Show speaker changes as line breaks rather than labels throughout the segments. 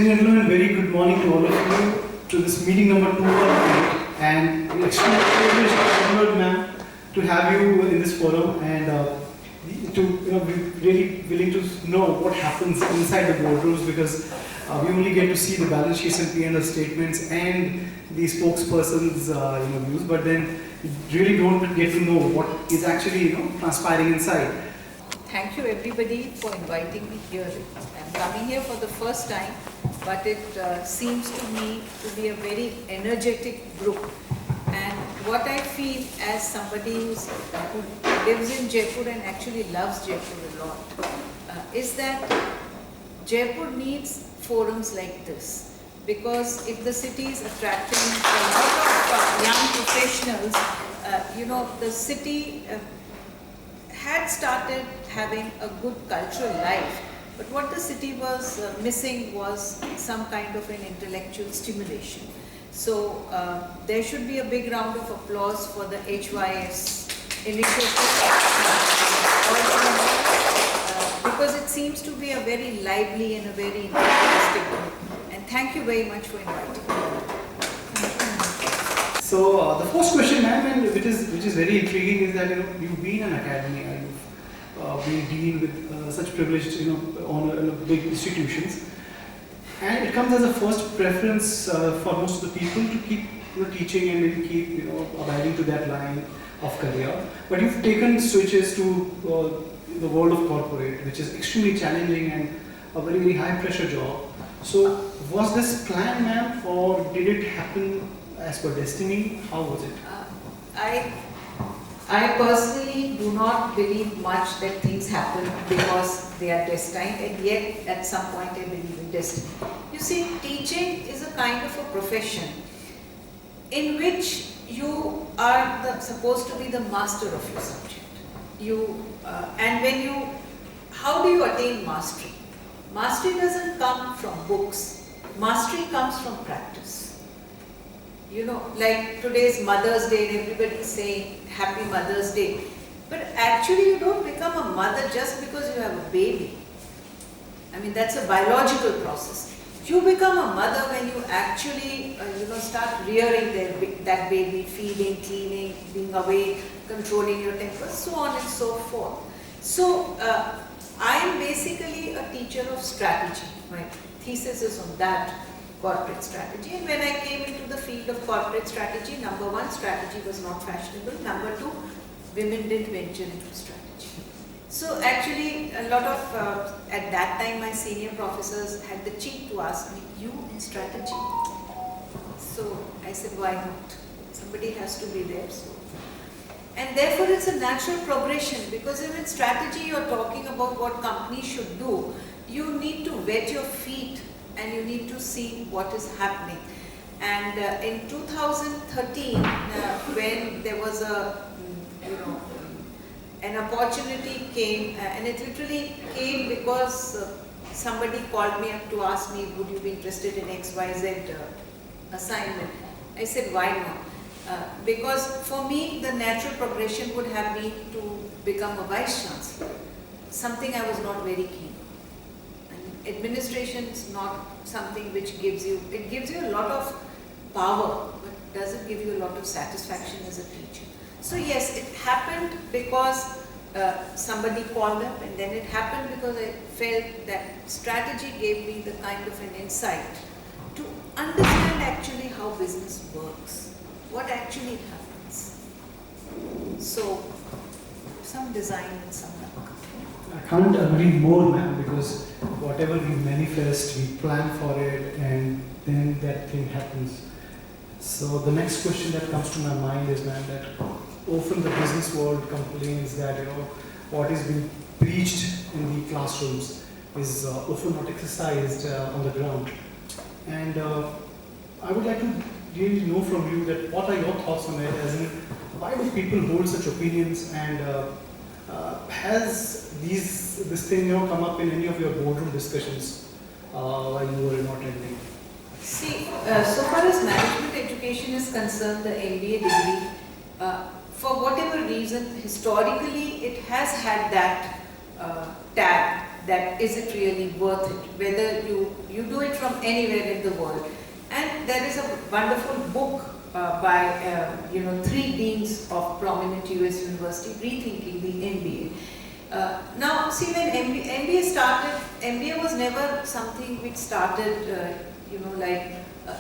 and gentlemen, very good morning to all of you to this meeting number 218, and we're extremely privileged and honored, ma'am, to have you in this forum and to be really willing to know what happens inside the boardrooms, because we only get to see the balance sheets and P&L statements and the spokesperson's views, but then you really don't get to know what is actually transpiring inside.
Thank you everybody for inviting me here. I'm coming here for the first time, but it seems to me to be a very energetic group. And what I feel as somebody who lives in Jaipur and actually loves Jaipur a lot, is that Jaipur needs forums like this. Because if the city is attracting a lot of young professionals, the city had started having a good cultural life, but what the city was missing was some kind of an intellectual stimulation. So there should be a big round of applause for the HYS initiative, because it seems to be a very lively and a very enthusiastic group. And thank you very much for inviting me.
So the first question, ma'am, and which is very intriguing, is that you've been an academy, you've been dealing with such privileged big institutions, and it comes as a first preference for most of the people to keep teaching and maybe keep abiding to that line of career. But you've taken switches to the world of corporate, which is extremely challenging and a very, very high pressure job. So was this planned, ma'am, or did it happen as per destiny? How was it?
I personally do not believe much that things happen because they are destined, and yet at some point I believe in destiny. You see, teaching is a kind of a profession in which you are supposed to be the master of your subject. How do you attain mastery? Mastery doesn't come from books. Mastery comes from practice. Like today's Mother's Day and everybody's saying Happy Mother's Day. But actually you don't become a mother just because you have a baby. I mean, that's a biological process. You become a mother when you actually start rearing that baby, feeding, cleaning, being awake, controlling your temper, so on and so forth. So I am basically a teacher of strategy. My thesis is on that, corporate strategy. And when I came into the field of corporate strategy, number one, strategy was not fashionable. Number two, women didn't venture into strategy. So actually, a lot of, at that time, my senior professors had the cheek to ask me, you in strategy? So I said, why not? Somebody has to be there. So. And therefore, it's a natural progression, because if in strategy you're talking about what companies should do, you need to wet your feet and you need to see what is happening. And in 2013, when there was an opportunity came, and it literally came because somebody called me up to ask me, would you be interested in XYZ assignment? I said, why not? Because for me, the natural progression would have been to become a vice chancellor, something I was not very keen. Administration is not something which gives you a lot of power, but doesn't give you a lot of satisfaction as a teacher. So yes, it happened because somebody called up, and then it happened because I felt that strategy gave me the kind of an insight to understand actually how business works, what actually happens. So some design and some luck.
I can't agree more, ma'am, because whatever we manifest, we plan for it, and then that thing happens. So the next question that comes to my mind is, ma'am, that often the business world complains that what is being preached in the classrooms is often not exercised on the ground. And I would like to really know from you that what are your thoughts on it, as in why do people hold such opinions, and has this thing come up in any of your boardroom discussions while you were not attending?
See, so far as management education is concerned, the MBA degree, for whatever reason, historically it has had that tag that is it really worth it, whether you do it from anywhere in the world. And there is a wonderful book by 3 deans of prominent US university rethinking the MBA. Now see, when MBA started, MBA was never something which started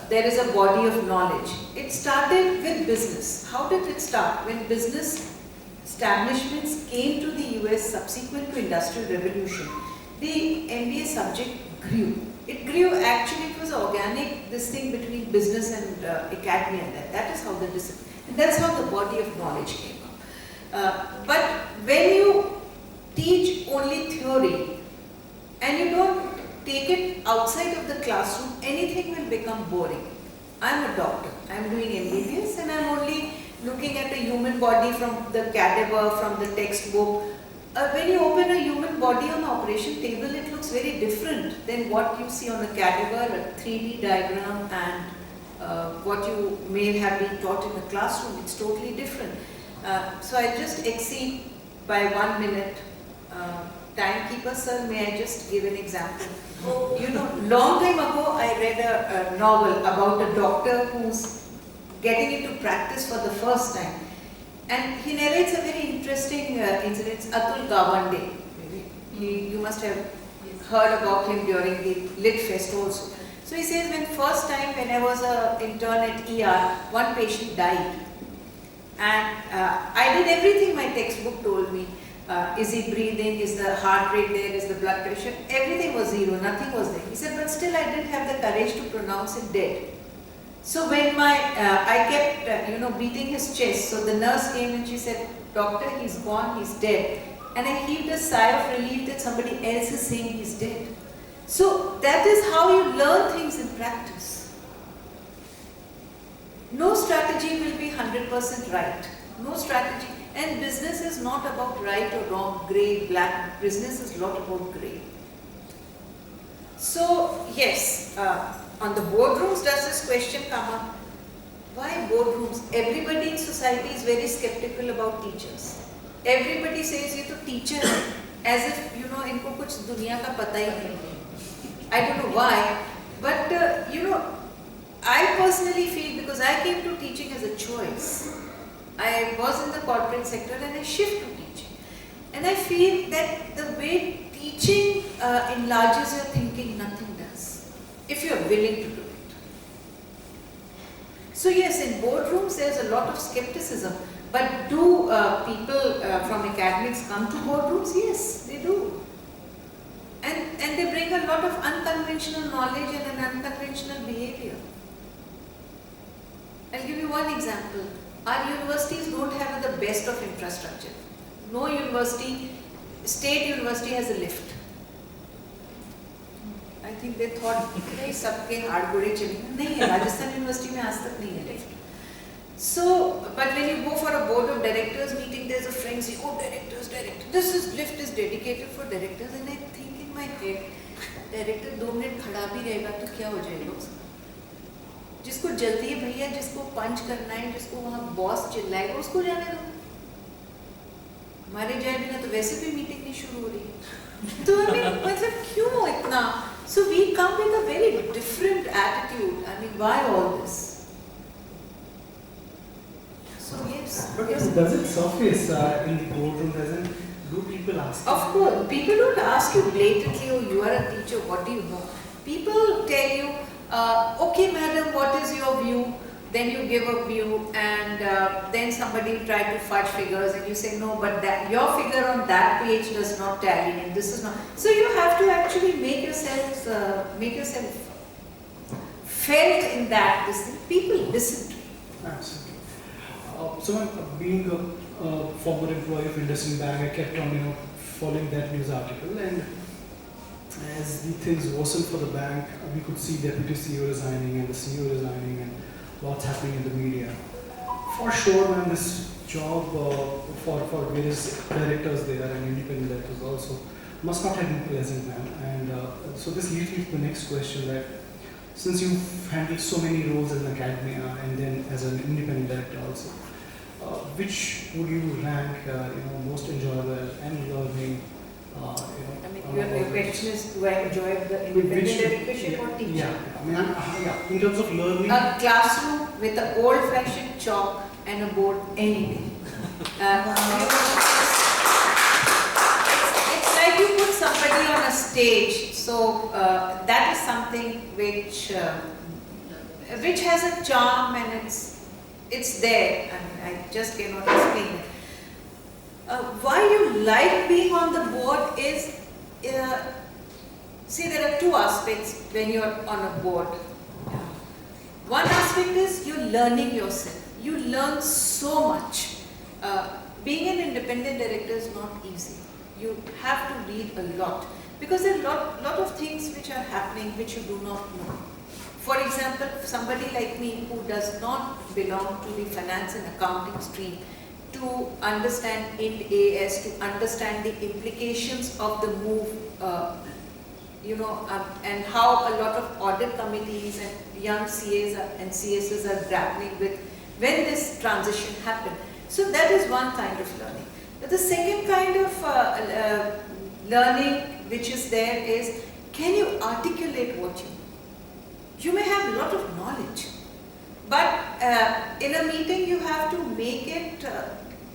there is a body of knowledge. It started with business. How did it start? When business establishments came to the US subsequent to Industrial Revolution, the MBA subject grew. It grew, actually it was organic, this thing between business and academia. That is how the discipline, and that's how the body of knowledge came up. But when you teach only theory and you don't take it outside of the classroom, anything will become boring. I'm a doctor, I'm doing MBBS and I'm only looking at a human body from the cadaver, from the textbook. When you open a human body on the operation table, it looks very different than what you see on a cadaver, a 3D diagram, and what you may have been taught in the classroom. It's totally different. So I just exceed by 1 minute. Timekeeper sir, may I just give an example? Long time ago I read a novel about a doctor who's getting into practice for the first time. And he narrates a very interesting incident. Atul Gawande. You must have heard about him during the Lit Fest also. So he says, first time when I was an intern at ER, one patient died. And I did everything my textbook told me. Is he breathing? Is the heart rate there? Is the blood pressure? Everything was 0, nothing was there. He said, but still I didn't have the courage to pronounce it dead. So when I kept, beating his chest, so the nurse came and she said, doctor, he's gone, he's dead. And I heaved a sigh of relief that somebody else is saying he's dead. So that is how you learn things in practice. No strategy will be 100% right. No strategy. And business is not about right or wrong, grey, black. Business is a lot about grey. So yes, on the boardrooms does this question come up? Why boardrooms? Everybody in society is very skeptical about teachers. Everybody says, ये तो teacher है, as if इनको कुछ दुनिया का पता ही नहीं. I don't know why, but I personally feel, because I came to teaching as a choice. I was in the corporate sector and I shift to teaching. And I feel that the way teaching enlarges your thinking, nothing does, if you are willing to do it. So yes, in boardrooms there's a lot of skepticism, but do people from academics come to boardrooms? Yes, they do. And they bring a lot of unconventional knowledge and an unconventional behavior. I'll give you one example. Our universities don't have the best of infrastructure. No university, state university has a lift. I think they thought, नहीं सबके हाड़ गोड़े चलेंगे. नहीं है, Rajasthan university में आज तक नहीं है lift. So, but when you go for a board of directors meeting, there's a frenzy. Oh, directors. This lift is dedicated for directors, and I think in my head, director 2 minute खड़ा भी रहेगा तो क्या हो जाएगा उसका? जिसको जल्दी है भैया, जिसको पंच करना है, जिसको वहाँ बॉस चिल्लाएगा, उसको जाने दो. हमारे जाए बिना तो वैसे भी मीटिंग नहीं शुरू हो रही है. तो मतलब क्यों इतना? So we come with a very different attitude. I mean, why all this? So yes.
But does it surface in the boardroom? Do people ask?
Of course, people don't ask you blatantly, oh, you are a teacher, what do you know? People tell you, okay madam, what is your view? Then you give a view, and then somebody will try to fudge figures and you say, no, but your figure on that page does not tally and this is not. So you have to actually make yourself felt in that. People listen to you.
Absolutely. So being a former employee of IndusInd Bank, I kept on following that news article, and as the things worsened for the bank, we could see deputy CEO resigning and the CEO resigning and what's happening in the media. For sure, man, this job for various directors there and independent directors also must not have been pleasant, man. And so this leads me to the next question, that since you've handled so many roles in academia and then as an independent director also, which would you rank most enjoyable and learning
I mean, your question is, do I enjoy the independent education or teaching?
Yeah, I mean, yeah, in terms of learning.
A classroom with an old-fashioned chalk and a board any day. It's like you put somebody on a stage, so that is something which has a charm, and it's there. I mean, I just cannot explain it. Why you like being on the board is, see, there are two aspects when you're on a board. One aspect is you're learning yourself. You learn so much. Being an independent director is not easy. You have to read a lot, because there are a lot of things which are happening which you do not know. For example, somebody like me who does not belong to the finance and accounting stream, to understand Ind AS, to understand the implications of the move, and how a lot of audit committees and young CAs and CSs are grappling with when this transition happened. So that is one kind of learning. But the second kind of learning which is there is, can you articulate what you know? You may have a lot of knowledge, but in a meeting you have to make it,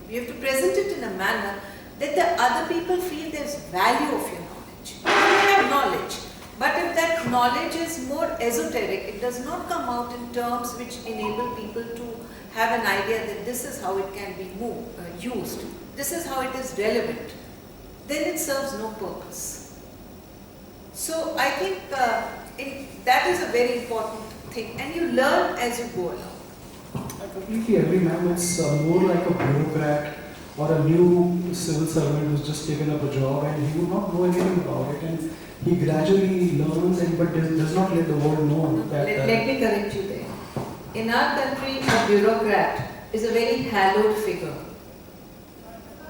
you have to present it in a manner that the other people feel there's value of your knowledge. You may have knowledge, but if that knowledge is more esoteric, it does not come out in terms which enable people to have an idea that this is how it can be used, this is how it is relevant, then it serves no purpose. So I think that is a very important thing, and you learn as you go along.
I completely agree, ma'am. It's more like a bureaucrat or a new civil servant who's just taken up a job and he would not know anything about it, and he gradually learns but does not let the world know that.
Let me correct you there. In our country, a bureaucrat is a very hallowed figure.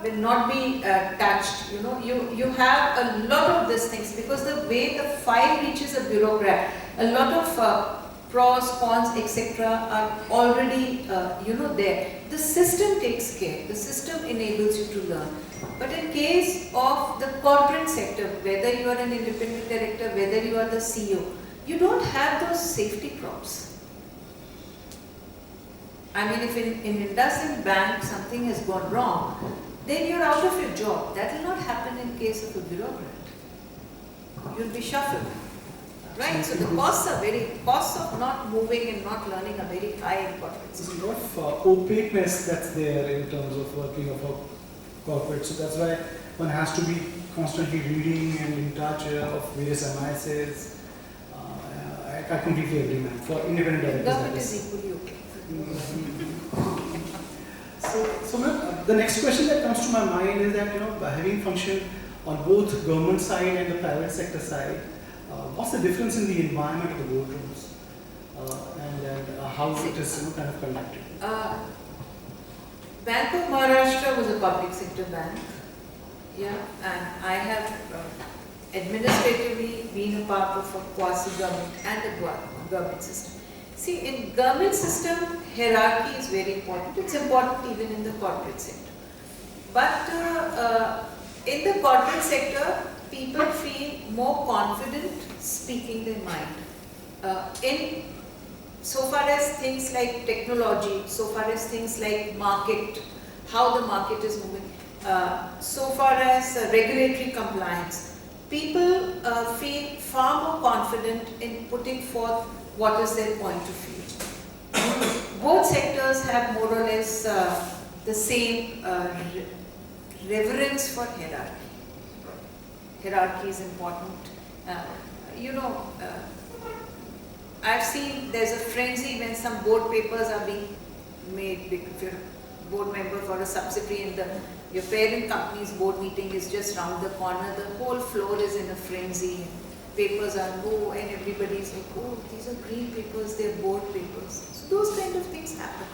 Will not be touched. You have a lot of these things, because the way the file reaches a bureaucrat, a lot of pros, cons, etc. are already there. The system takes care. The system enables you to learn. But in case of the corporate sector, whether you are an independent director, whether you are the CEO, you don't have those safety props. I mean, if in IndusInd Bank something has gone wrong, then you're out of your job. That will not happen in case of a bureaucrat. You'll be shuffled. Right? So the costs of not moving and not learning are very high in corporate.
There's a lot of opaqueness that's there in terms of working of a corporate. So that's why one has to be constantly reading and in touch of various MISs. I completely agree, ma'am. For independent directors,
government is equally okay.
So ma'am, the next question that comes to my mind is that, having functioned on both government side and the private sector side, what's the difference in the environment of the boardrooms and how it is kind of conducted?
Bank of Maharashtra was a public sector bank, and I have administratively been a part of a quasi-government and a government system. See, in government system, hierarchy is very important. It's important even in the corporate sector. But in the corporate sector, people feel more confident speaking their mind. In so far as things like technology, so far as things like market, how the market is moving, so far as regulatory compliance, people feel far more confident in putting forth what is their point of view. Both sectors have more or less the same reverence for hierarchy. Hierarchy is important. I've seen there's a frenzy when some board papers are being made. If you're a board member for a subsidiary and your parent company's board meeting is just round the corner, the whole floor is in a frenzy. Papers are low and everybody's like, oh, these are green papers, they're board papers. So those kind of things happen.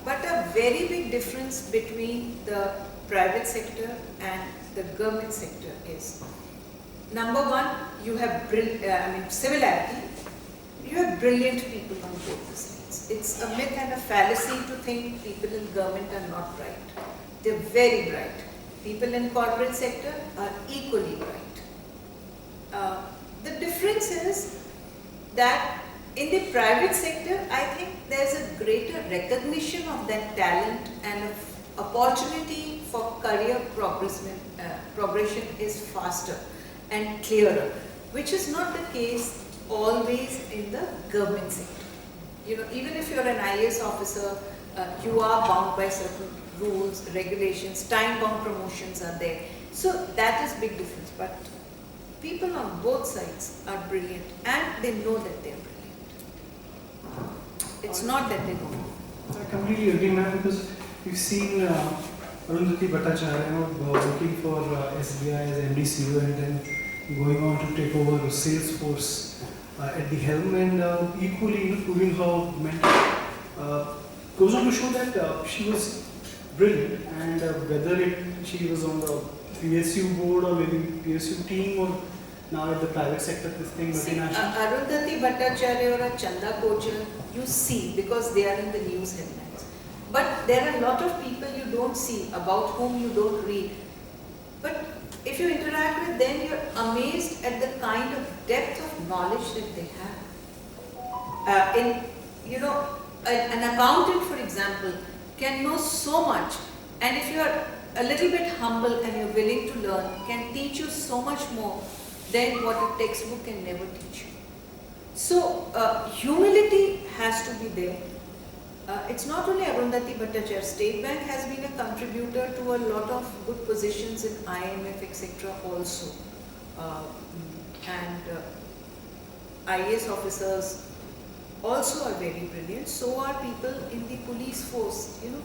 But a very big difference between the private sector and the government sector is, number one, you have similarity. You have brilliant people on both the sides. It's a myth and a fallacy to think people in government are not bright. They're very bright. People in corporate sector are equally bright. The difference is that in the private sector, I think there's a greater recognition of that talent and of opportunity for career progression is faster and clearer, which is not the case always in the government sector. You know, even if you're an IAS officer, you are bound by certain rules, regulations, time-bound promotions are there. So that is big difference. But people on both sides are brilliant and they know that they're brilliant. It's not that they don't know.
I completely agree, ma'am, because we've seen Arundhati Bhattacharya, working for SBI as MD CEO and then going on to take over Salesforce at the helm, and equally proving her mentor goes on to show that she was brilliant, and whether she was on the PSU board or maybe PSU team or now at the private sector, this thing multinational.
Arundhati Bhattacharya or Chanda Kochar, you see because they are in the news headlines. But there are a lot of people you don't see, about whom you don't read. But if you interact with them, you're amazed at the kind of depth of knowledge that they have. An accountant, for example, can know so much, and if you are a little bit humble and you're willing to learn, can teach you so much more than what a textbook can never teach you. So humility has to be there. It's not only Arundhati Bhattacharya. State Bank has been a contributor to a lot of good positions in IMF, etc. also. IAS officers also are very brilliant. So are people in the police force, you know.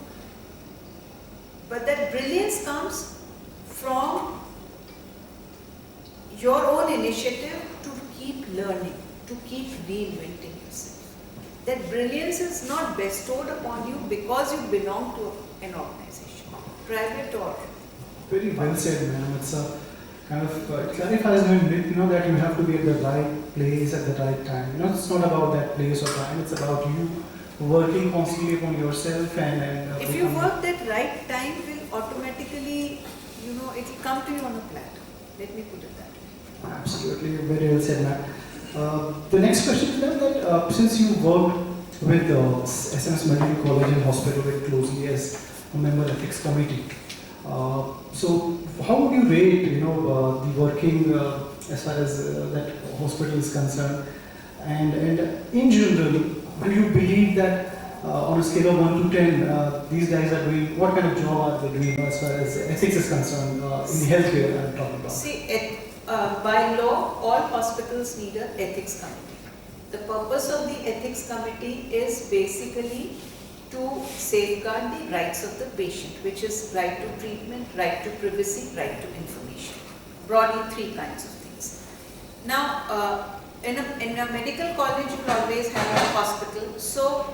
But that brilliance comes from your own initiative to keep learning, to keep reinventing yourself. That brilliance is not bestowed upon you because you belong to an organization, private or.
Very well said, ma'am. It's a kind of it clarifies that you have to be at the right place at the right time. It's not about that place or time. It's about you working constantly upon yourself and.
If you work that right time, will automatically, it will come to you on a platter. Let me put it that way.
Absolutely, very well said, ma'am. The next question is that since you worked with SMS Medical College and Hospital very closely as a member of ethics committee, so how would you rate, the working as far as that hospital is concerned, and in general, do you believe that on a scale of 1 to 10, these guys are doing, what kind of job are they doing as far as ethics is concerned in the healthcare I'm talking about?
See, by law, all hospitals need an ethics committee. The purpose of the ethics committee is basically to safeguard the rights of the patient, which is right to treatment, right to privacy, right to information. Broadly, 3 kinds of things. Now, in a medical college, you will always have a hospital. So,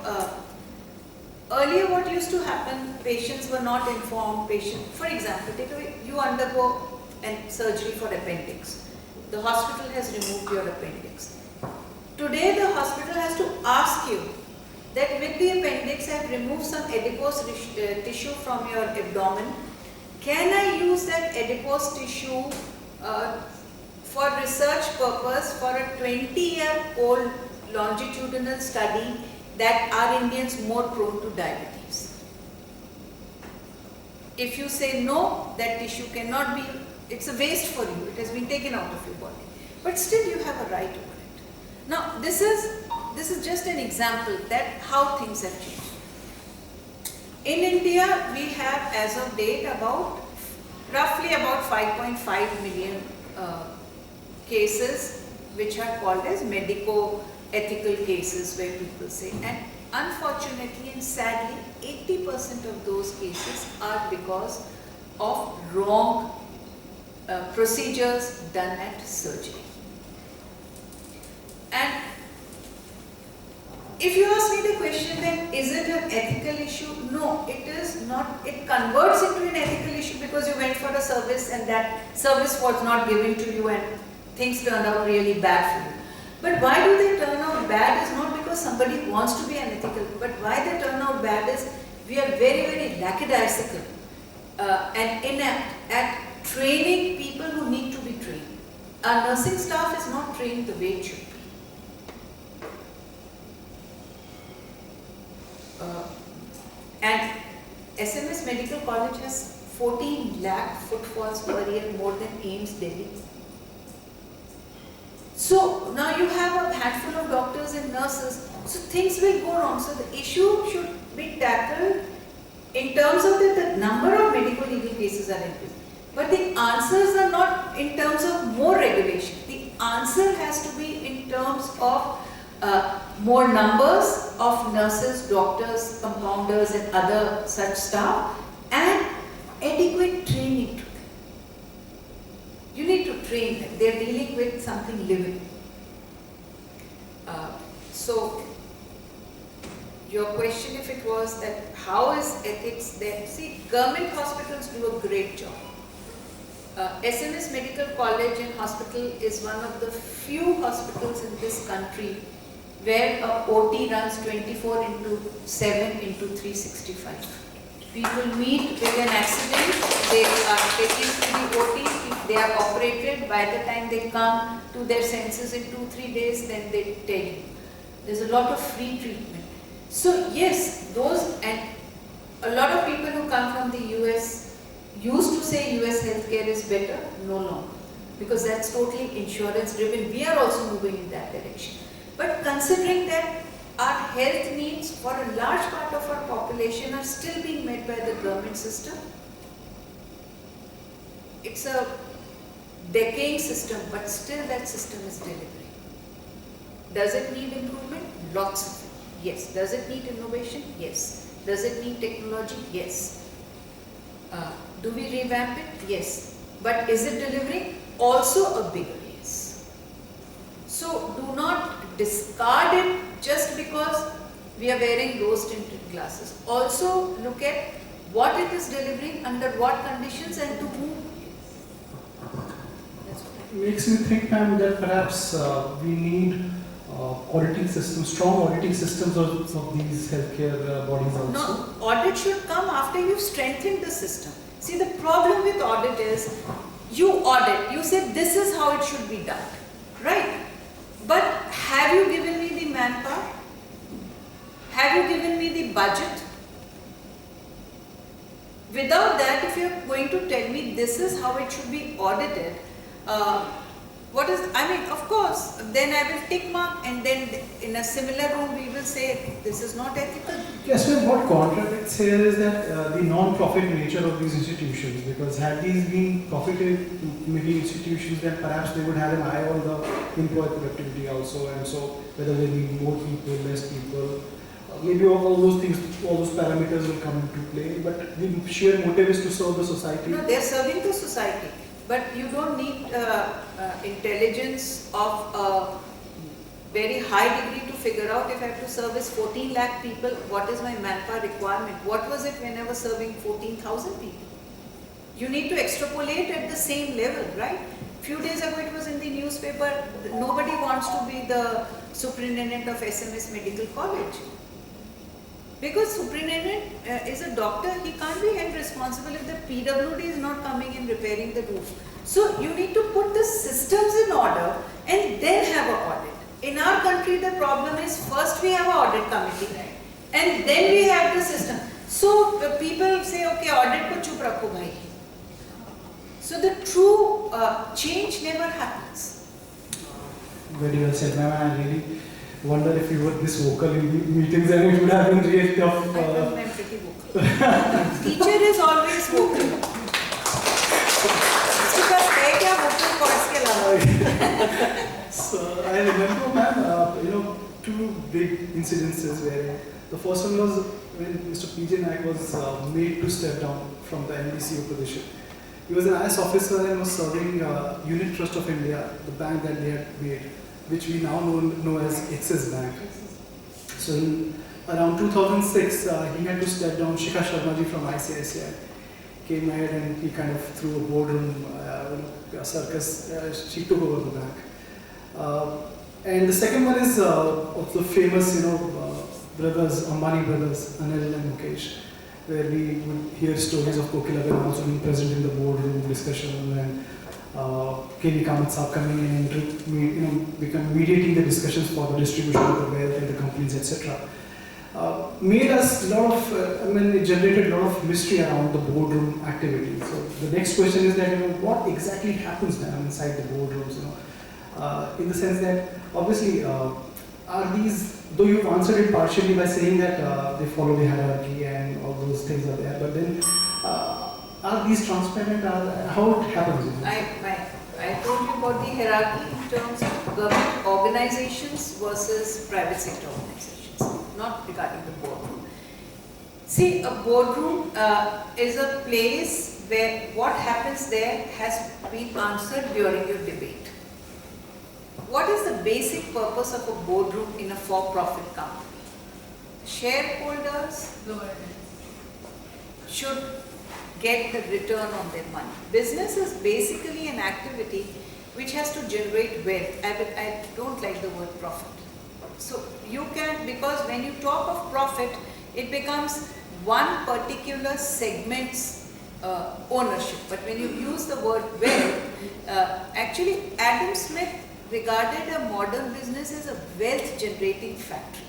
earlier what used to happen, patients were not informed. For example, you undergo and surgery for appendix. The hospital has removed your appendix. Today the hospital has to ask you that with the appendix I have removed some adipose tissue from your abdomen. Can I use that adipose tissue for research purpose for a 20-year-old longitudinal study that are Indians more prone to diabetes? If you say no, that tissue cannot be, it's a waste for you, it has been taken out of your body. But still you have a right over it. Now this is just an example that how things have changed. In India we have as of date roughly about 5.5 million cases which are called as medico-ethical cases where people say, and unfortunately and sadly 80% of those cases are because of wrong procedures done at surgery. And if you ask me the question, then is it an ethical issue? No, it is not. It converts into an ethical issue because you went for a service and that service was not given to you and things turned out really bad for you. But why do they turn out bad is not because somebody wants to be unethical, but why they turn out bad is we are very, very lackadaisical and inept at training people who need to be trained. Our nursing staff is not trained the way it should be. And SMS Medical College has 14 lakh footfalls per year, more than AIMS Delhi. So now you have a handful of doctors and nurses, so things will go wrong. So the issue should be tackled in terms of the number of medical legal cases are increasing. But the answers are not in terms of more regulation. The answer has to be in terms of more numbers of nurses, doctors, compounders and other such staff, and adequate training to them. You need to train them. They are dealing with something living. So your question, if it was that how is ethics there? See, government hospitals do a great job. SMS Medical College and Hospital is one of the few hospitals in this country where a OT runs 24/7 into 365. People meet with an accident, they are taken to the OT, if they are operated, by the time they come to their senses in 2-3 days, then they tell you. There's a lot of free treatment. So yes, those, and a lot of people who come from the US used to say US healthcare is better, no longer, because that's totally insurance driven. We are also moving in that direction. But considering that our health needs for a large part of our population are still being met by the government system, it's a decaying system, but still that system is delivering. Does it need improvement? Lots of it. Yes. Does it need innovation? Yes. Does it need technology? Yes. Do we revamp it? Yes. But is it delivering? Also a bigger yes. So do not discard it just because we are wearing rose-tinted glasses. Also look at what it is delivering, under what conditions, and to whom. That's what I
Makes me think, ma'am, that perhaps we need auditing systems, strong auditing systems of these healthcare bodies also.
No, audit should come after you've strengthened the system. See, the problem with audit is, you audit, you say this is how it should be done, right? But have you given me the manpower? Have you given me the budget? Without that, if you're going to tell me this is how it should be audited, of course, then I will tick mark, and then in a similar room we will say this is not ethical.
Yes, ma'am, what contradicts here is that the non-profit nature of these institutions, because had these been profit-making institutions, then perhaps they would have an eye on the employee productivity also, and so whether they need more people, less people, maybe all those things, all those parameters will come into play, but the sheer motive is to serve the society.
No, they are serving the society, but you don't need intelligence of a very high degree to figure out if I have to service 14 lakh people, what is my manpower requirement? What was it when I was serving 14,000 people? You need to extrapolate at the same level, right? Few days ago it was in the newspaper, nobody wants to be the superintendent of SMS Medical College. Because superintendent is a doctor, he can't be held responsible if the PWD is not coming and repairing the roof. So you need to put the systems in order and then have an audit. In our country, the problem is first we have an audit committee and then we have the system. So people say, okay, audit ko chup rakho bhai. So the true change never happens.
Very well said, ma'am. I really wonder if you were this vocal in meetings, and it would have been really tough.
I'm pretty vocal. Teacher is always vocal. Because they kya vocal cords ke alawa.
So I remember, ma'am, two big incidences where the first one was when Mr. P.J. Naik was made to step down from the MDCO position. He was an IS officer and was serving Unit Trust of India, the bank that they had made, which we now know as Axis Bank. So in around 2006, he had to step down. Shikha Sharma ji from ICICI came ahead and he kind of threw a boardroom circus. She took over the bank. And the second one is of the famous, brothers, Ambani brothers, Anil and Mukesh. where we would hear stories of Kokilagan also being present in the boardroom discussion, and K.V. Kamath Saab coming in and become mediating the discussions for the distribution of the wealth in the companies, etc. Made us a lot of, it generated a lot of mystery around the boardroom activity. So the next question is that, what exactly happens now inside the boardrooms, in the sense that obviously are these, though you've answered it partially by saying that they follow the hierarchy and all those things are there, but then are these transparent? How it happens?
I told you about the hierarchy in terms of government organizations versus private sector organizations, not regarding the boardroom. See, a boardroom is a place where what happens there has been answered during your debate. What is the basic purpose of a boardroom in a for-profit company? Shareholders should get the return on their money. Business is basically an activity which has to generate wealth. I don't like the word profit. So you can, because when you talk of profit, it becomes one particular segment's ownership. But when you use the word wealth, actually Adam Smith regarded a modern business as a wealth generating factory.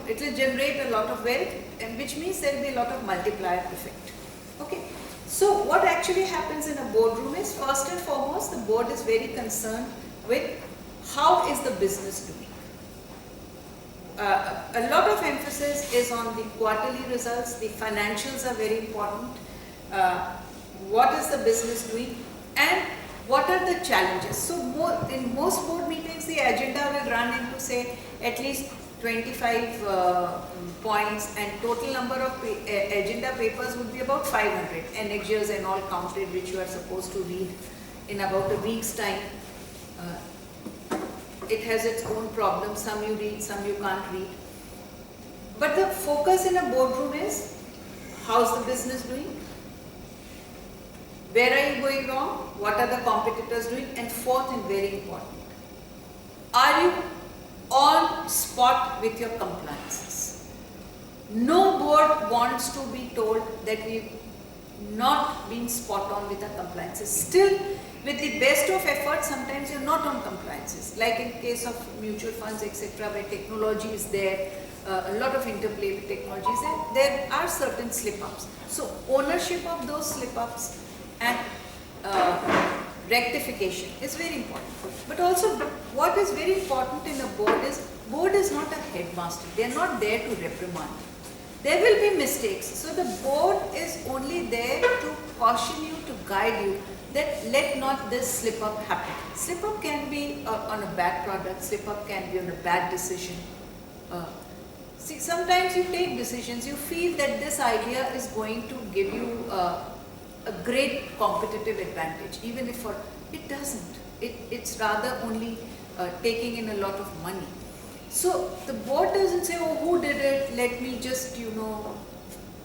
It will generate a lot of wealth, and which means there will be a lot of multiplier effect. Okay. So what actually happens in a boardroom is, first and foremost, the board is very concerned with how is the business doing. A lot of emphasis is on the quarterly results. The financials are very important. What is the business doing, and what are the challenges? So in most board meetings, the agenda will run into, say, at least 25 points, and total number of agenda papers would be about 500 annexures and all counted, which you are supposed to read in about a week's time. It has its own problems. Some you read, some you can't read. But the focus in a boardroom is, how's the business doing? Where are you going wrong? What are the competitors doing? And fourth, and very important, are you on spot with your compliances? No board wants to be told that we've not been spot on with our compliances. Still, with the best of efforts, sometimes you're not on compliances. Like in case of mutual funds, etc., where technology is there, a lot of interplay with technology is there, there are certain slip-ups. So ownership of those slip-ups and rectification is very important. But also, what is very important in a board is not a headmaster. They are not there to reprimand. There will be mistakes. So the board is only there to caution you, to guide you, that let not this slip up happen. Slip up can be on a bad product, slip up can be on a bad decision. See, sometimes you take decisions, you feel that this idea is going to give you a great competitive advantage, even if it doesn't. It's rather only taking in a lot of money. So the board doesn't say, oh, who did it? Let me just,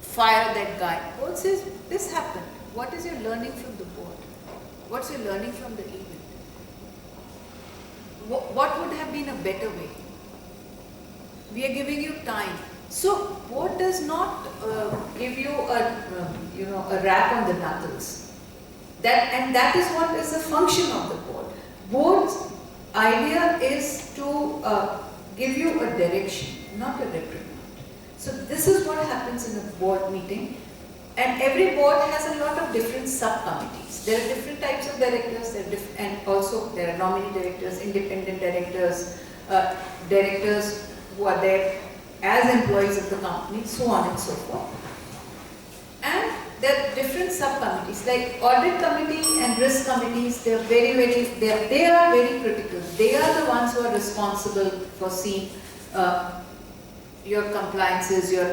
fire that guy. Board says, this happened. What is your learning from the board? What's your learning from the event? What would have been a better way? We are giving you time. So board does not give you a rap on the knuckles. That is what is the function of the board. Board's idea is to give you a direction, not a reprimand. So this is what happens in a board meeting, and every board has a lot of different subcommittees. There are different types of directors, and also there are nominee directors, independent directors, directors who are there as employees of the company, so on and so forth. And there are different subcommittees, like audit committee and risk committees. They are very critical. They are the ones who are responsible for seeing your compliances, your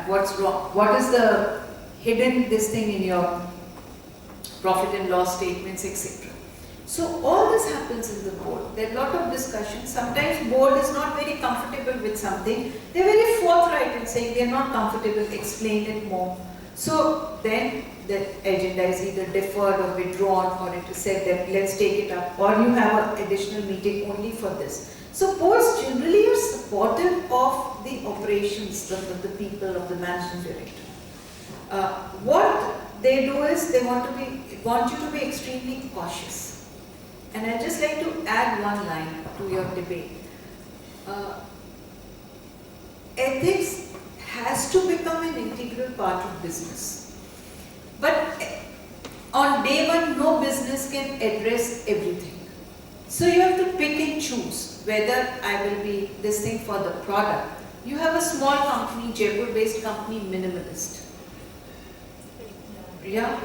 what's wrong, what is the hidden this thing in your profit and loss statements, etc. So all this happens in the board. There are a lot of discussions. Sometimes board is not very comfortable with something. They are very forthright in saying they are not comfortable, explain it more. So then the agenda is either deferred or withdrawn, or it is said that let's take it up, or you have an additional meeting only for this. So boards generally are supportive of the operations of the people, of the managing director. What they do is they want you to be extremely cautious. And I'd just like to add one line to your debate. Ethics has to become an integral part of business. But on day one, no business can address everything. So you have to pick and choose whether I will be this thing for the product. You have a small company, Jaipur-based company, Minimalist. Yeah,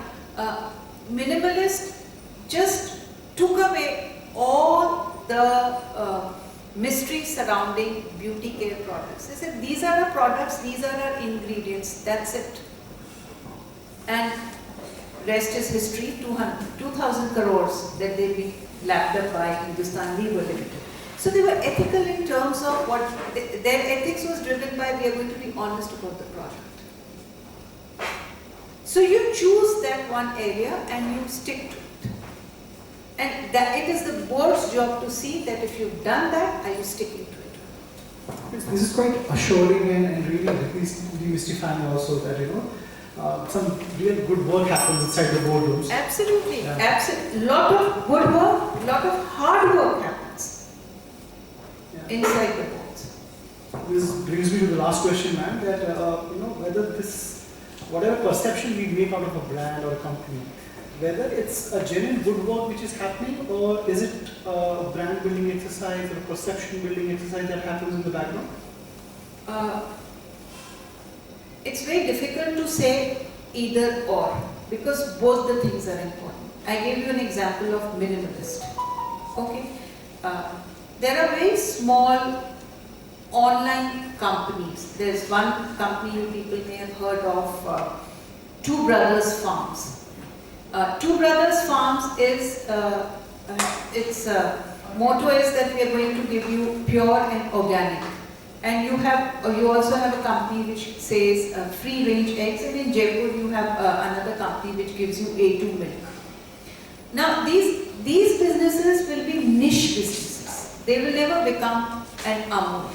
Minimalist just took away all the mystery surrounding beauty care products. They said these are our products, these are our ingredients, that's it. And rest is history. 2,000 crores that they've been lapped up by Hindustan Lever Limited. So they were ethical in terms of what their ethics was driven by. We are going to be honest about the product. So you choose that one area and you stick to it. And that it is the board's job to see that if you've done that, are you sticking to it?
This is quite assuring and really at least demystifying also that, some real good work happens inside the boardrooms.
Absolutely,
Yeah.
absolutely. Lot of good work, lot of hard work happens inside the boards.
This brings me to the last question, ma'am, that, whether whatever perception we make out of a brand or a company, whether it's a genuine good work which is happening, or is it a brand building exercise or a perception building exercise that happens in the background?
It's very difficult to say either or, because both the things are important. I gave you an example of Minimalist. Okay, there are very small online companies. There's one company you people may have heard of, Two Brothers Farms. Two Brothers Farms is its motto is that we are going to give you pure and organic. And you also have a company which says free range eggs, and in Jaipur you have another company which gives you A2 milk. Now these businesses will be niche businesses. They will never become an Amul.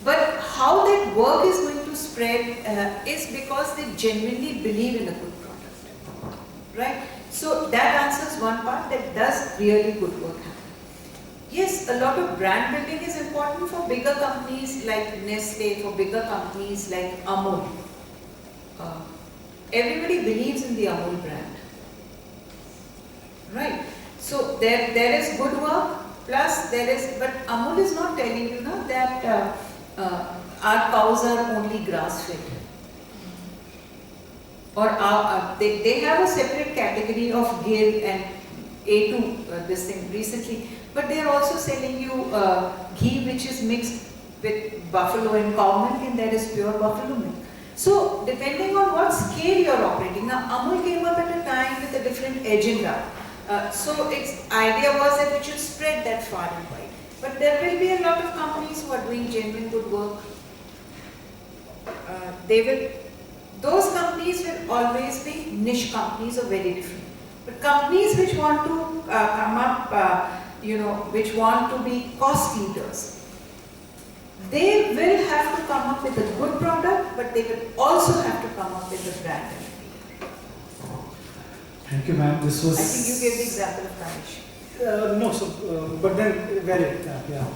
But how that work is going to spread is because they genuinely believe in a good product, right? So that answers one part, that does really good work happen. Yes, a lot of brand building is important for bigger companies like Nestle, for bigger companies like Amul. Everybody believes in the Amul brand, right? So there is good work, plus but Amul is not telling you that our cows are only grass-fed. Or they have a separate category of Gir and A2, this thing recently, but they are also selling you ghee which is mixed with buffalo and cow milk, and that is pure buffalo milk. So depending on what scale you are operating. Now Amul came up at a time with a different agenda. So its idea was that it should spread that far and wide. But there will be a lot of companies who are doing genuine good work. Those companies will always be niche companies or very different. But companies which want to come up, which want to be cost leaders, they will have to come up with a good product, but they will also have to come up with a brand.
Thank you, ma'am. This was.
I think you gave the example of Ramesh.
No, but then valid, yeah.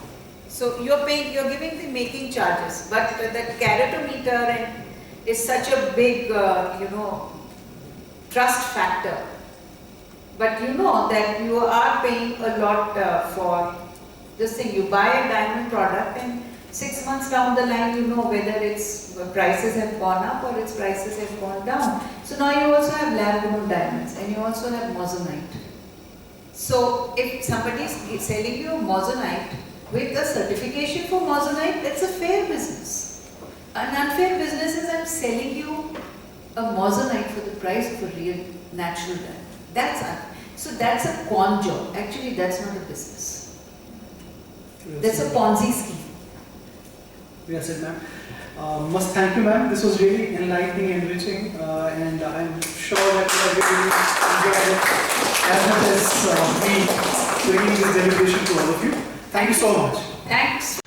So you're giving the making charges, but the caratometer is such a big, trust factor. But you know that you are paying a lot for this thing. You buy a diamond product, and 6 months down the line, you know whether its prices have gone up or its prices have gone down. So now you also have lab-grown diamonds, and you also have moissanite. So if somebody is selling you moissanite with a certification for moissanite, that's a fair business. An unfair business is I'm selling you a moissanite for the price of a real natural diamond. So that's a con job. Actually, that's not a business. That's a Ponzi scheme.
Well said, ma'am. Must thank you, ma'am. This was really enlightening, enriching, and I'm sure that you have really enjoyed it as much as we bringing this deliberation to all of you. Thank you so much.
Thanks.